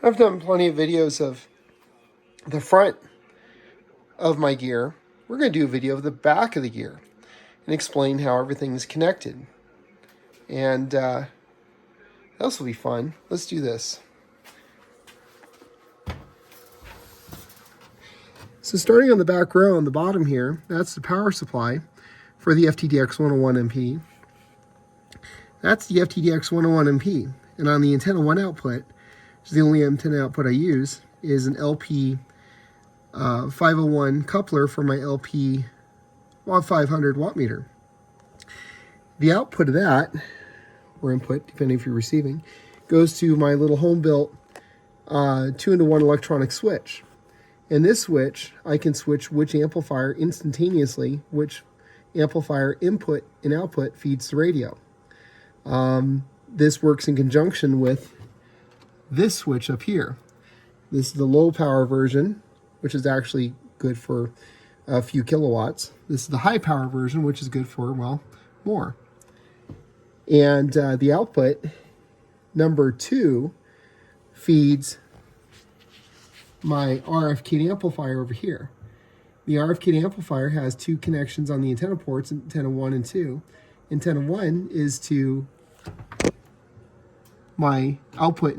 I've done plenty of videos of the front of my gear. We're going to do a video of the back of the gear and explain how everything is connected. And this will be fun. Let's do this. So starting on the back row on the bottom here, that's the power supply for the FTDX 101MP. That's the FTDX 101MP. And on the antenna 1 output, which is the only antenna output I use, is an LP 501 coupler for my LP 500 watt meter. The output of that, or input, depending if you're receiving, goes to my little home-built 2-in-1 electronic switch. And this switch, I can switch which amplifier instantaneously, which amplifier input and output feeds the radio. This works in conjunction with this switch up here. This is the low power version, which is actually good for a few kilowatts. This is the high power version, which is good for, well, more. And the output, number 2, feeds my RF kit amplifier over here. The RF kit amplifier has 2 connections on the antenna ports, antenna 1 and 2. Antenna 1 is to my output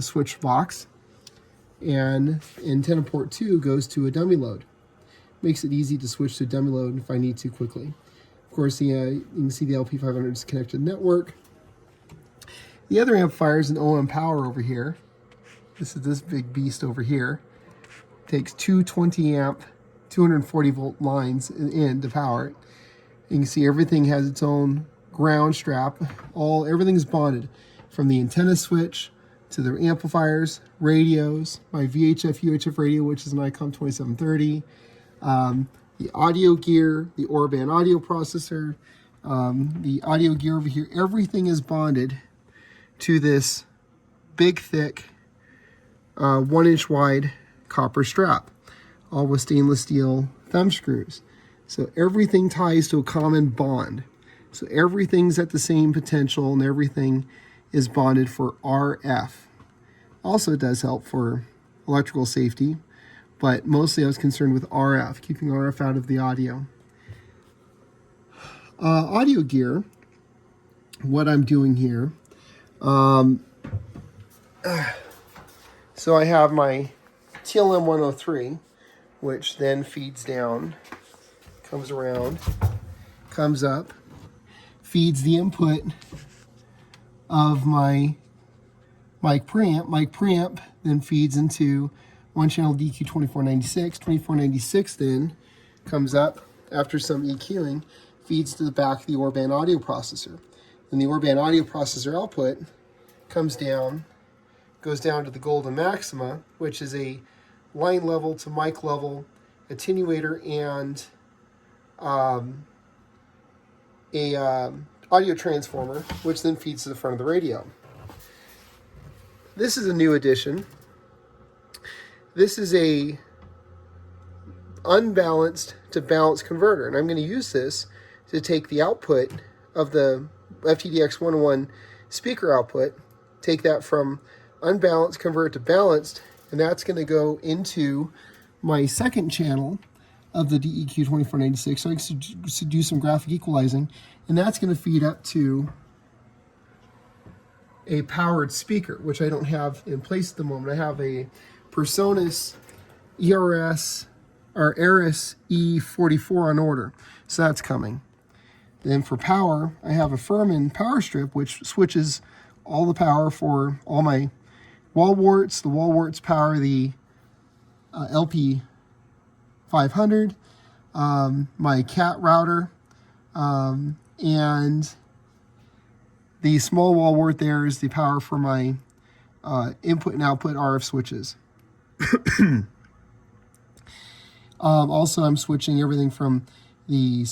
switch box, and antenna port 2 goes to a dummy load. Makes it easy to switch to a dummy load if I need to quickly. Of course, you can see the LP500 is connected to the network. The other amplifier is an OM power over here. This is this big beast over here. Takes 2 20 amp, 240 volt lines in to power it. You can see everything has its own ground strap. Everything's bonded, from the antenna switch to the amplifiers, radios, my VHF UHF radio, which is an ICOM 2730, the audio gear, the Orban audio processor, the audio gear over here. Everything is bonded to this big, thick, 1-inch wide copper strap, all with stainless steel thumb screws. So everything ties to a common bond. So everything's at the same potential and everything is bonded for RF. Also, it does help for electrical safety, but mostly I was concerned with RF, keeping RF out of the audio. Audio gear, what I'm doing here. So I have my TLM 103, which then feeds down, comes around, comes up, feeds the input of my mic preamp. Mic preamp then feeds into one channel DQ 2496. 2496 then comes up after some EQing, feeds to the back of the Orban audio processor. Then the Orban audio processor output comes down, goes down to the Golden Maxima, which is a line level to mic level attenuator and audio transformer, which then feeds to the front of the radio. This is a new addition. This is a unbalanced to balanced converter, and I'm going to use this to take the output of the FTDX 101 speaker output, take that from unbalanced, convert it to balanced, and that's going to go into my second channel of the DEQ 2496, so I can do some graphic equalizing, and that's going to feed up to a powered speaker, which I don't have in place at the moment. I have a Personas ERS or Eris E44 on order, so that's coming. Then for power, I have a Furman power strip, which switches all the power for all my wall warts. The wall warts power the LP 500, my CAT router, and the small wall wart there is the power for my input and output RF switches. Also, I'm switching everything from the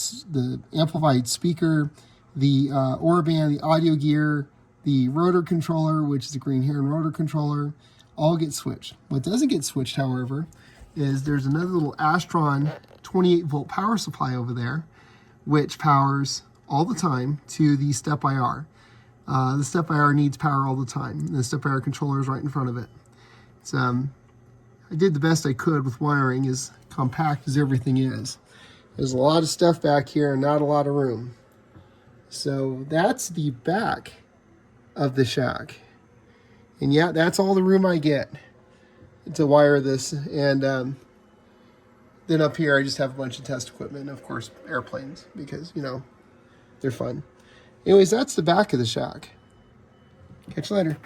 amplified speaker, the Orban, the audio gear, the rotor controller, which is the green heron rotor controller, all get switched. What doesn't get switched, however, is there's another little Astron 28 volt power supply over there, which powers all the time to the step IR. The step IR needs power all the time. The step IR controller is right in front of it. It's, I did the best I could with wiring, as compact as everything is. There's a lot of stuff back here and not a lot of room. So that's the back of the shack. And yeah, that's all the room I get to wire this. And then up here I just have a bunch of test equipment, and of course airplanes, because, you know, they're fun. Anyways, that's the back of the shack. Catch you later.